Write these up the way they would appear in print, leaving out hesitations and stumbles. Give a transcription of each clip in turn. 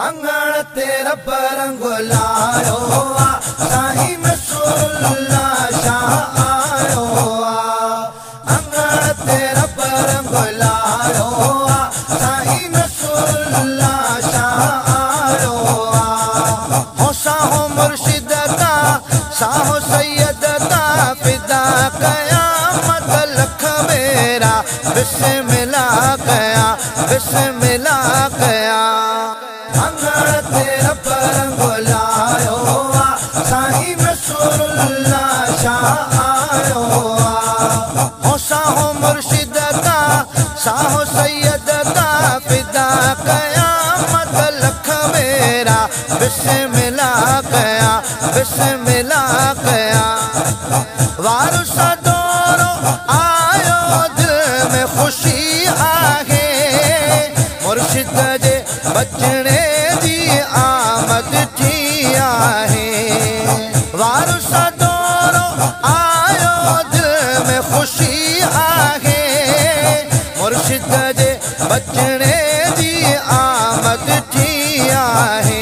अंगण तेरा परंगुलायो साईं नसरुल्लाह शाह आयो अंगण तेरा परंगुलायो साईं नसरुल्लाह शाह आयो हो साहो मुर्शिद का साहो सैयद का फिदा कयामत लख मेरा बिस्मिल्लाह कया बिस्मिल्लाह कया तेरा परंगुलायो साईं नसरुल्लाह शाह आयो हो साहो मुर्शिद का साहो सैयद का फिदा कयामत लख मेरा बिस्मिल्लाह कया बिस्मिल्लाह कया वारुस दौरो आयो दिल में खुशी आहे मुर्शिद जे बचने आमद थी आहे वारुस दौरो आयो दिल में खुशी आहे मुर्शिद जे बचने जी आमद थी आहे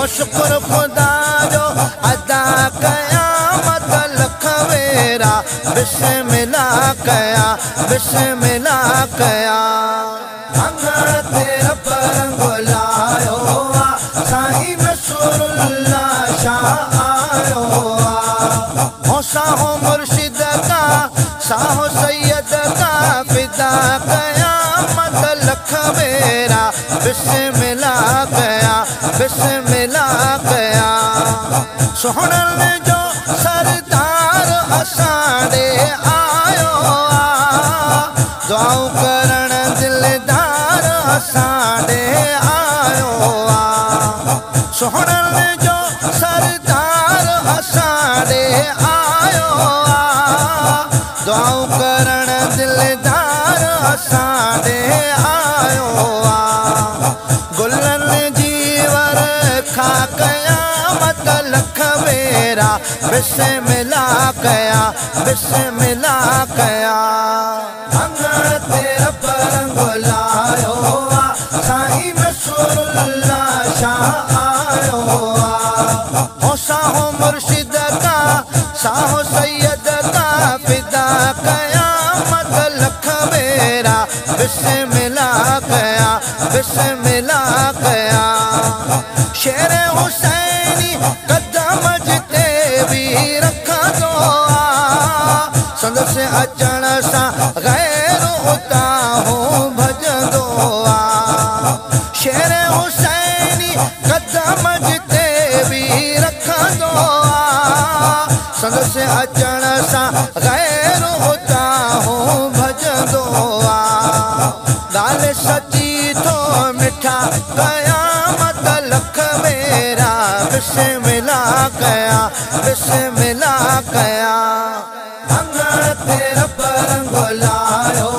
ओ शुक्र खुदा जो अदा कयामत लख मेरा बिस्मिल्लाह कया बिस्मिल्लाह कया अंगण तेरा परंगुलायो साईं नसरुल्लाह शाह आयो हो साहो मुर्शिद का साहो सैयद का फिदा कयामत लख मेरा बिस्मिल्लाह कया बिस्मिल्लाह कया सोहणन जो सरदार असांडे आयो दुआऊं करण दिलदार असांडे आयो सोहणन जो सरदार असांडे आयो दुआऊं करण दिलदार असांडे आयो गुलन जीवर खा कयामत लख मेरा बिस्मिल्लाह कया बिस्मिल्लाह कया अंगण तेरा परंगुलायो साईं नसरुल्लाह शाह आयो हो साहो मुर्शिद का साहो सैयद का फिदा कयामत लख मेरा बिस्मिल्लाह कया बिस्मिल्लाह कया शेर हुसैनी कदम जिते भी रखा दो संद से अचण सा गैर उता हो भजंदो शेर हुसैनी कदम जिते भी रखा दो संद से अचण सा गैर उता हो भजंदो गाल सची तो मिठा कयामत लख मेरा बिस्मिल्लाह कया बिस्मिल्लाह कया अंगण तेरा परंगुलायो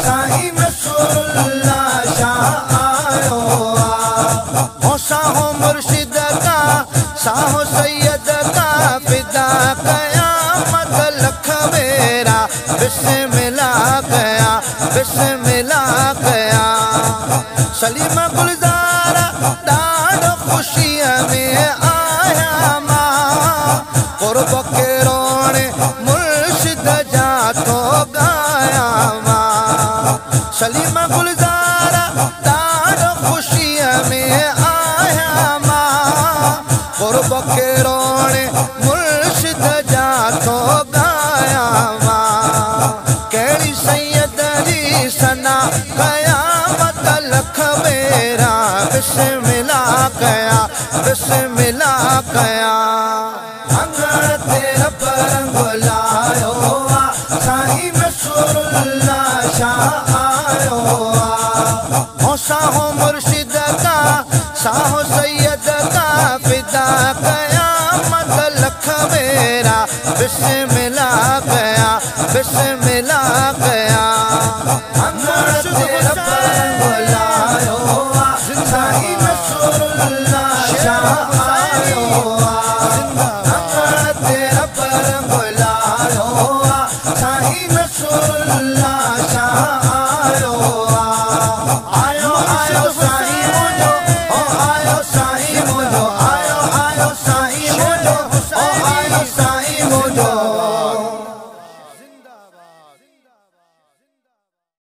साईं नसरुल्लाह शाह आयो हो साहो मुर्शिद का साहो सैयद का फिदा कयामत लख मेरा बिस्मिल्लाह कया बिस्मिल्लाह कया सलीम गुलज़ार ॾाढो ख़ुशीअ में आया मां क़ुर्ब के रोणे मुर्शिद जा थो ॻाया मां सलीम गुलज़ार ॾाढो ख़ुशीअ में आया मां क़ुर्ब के रोणे मुर्शिद जा थो ॻाया मां कहिड़ी सैयद जी सना कयामत लख मेरा बिस्मिल्लाह कया बिस्मिल्लाह कया अंगण तेरा परंगुलायो साईं नसरुल्लाह शाह आयो हो साहो मुर्शिद का साहो सैयद का फिदा कयामत लख मेरा बिस्मिल्लाह कया बिस्मिल्लाह कया अंगण तेरा परंगुलायो साईं नसरुल्लाह शाह आयो अंगण तेरा परंगुलायो साईं नसरुल्लाह शाह आयो आयो आयो साईं मुंहिंजो साईं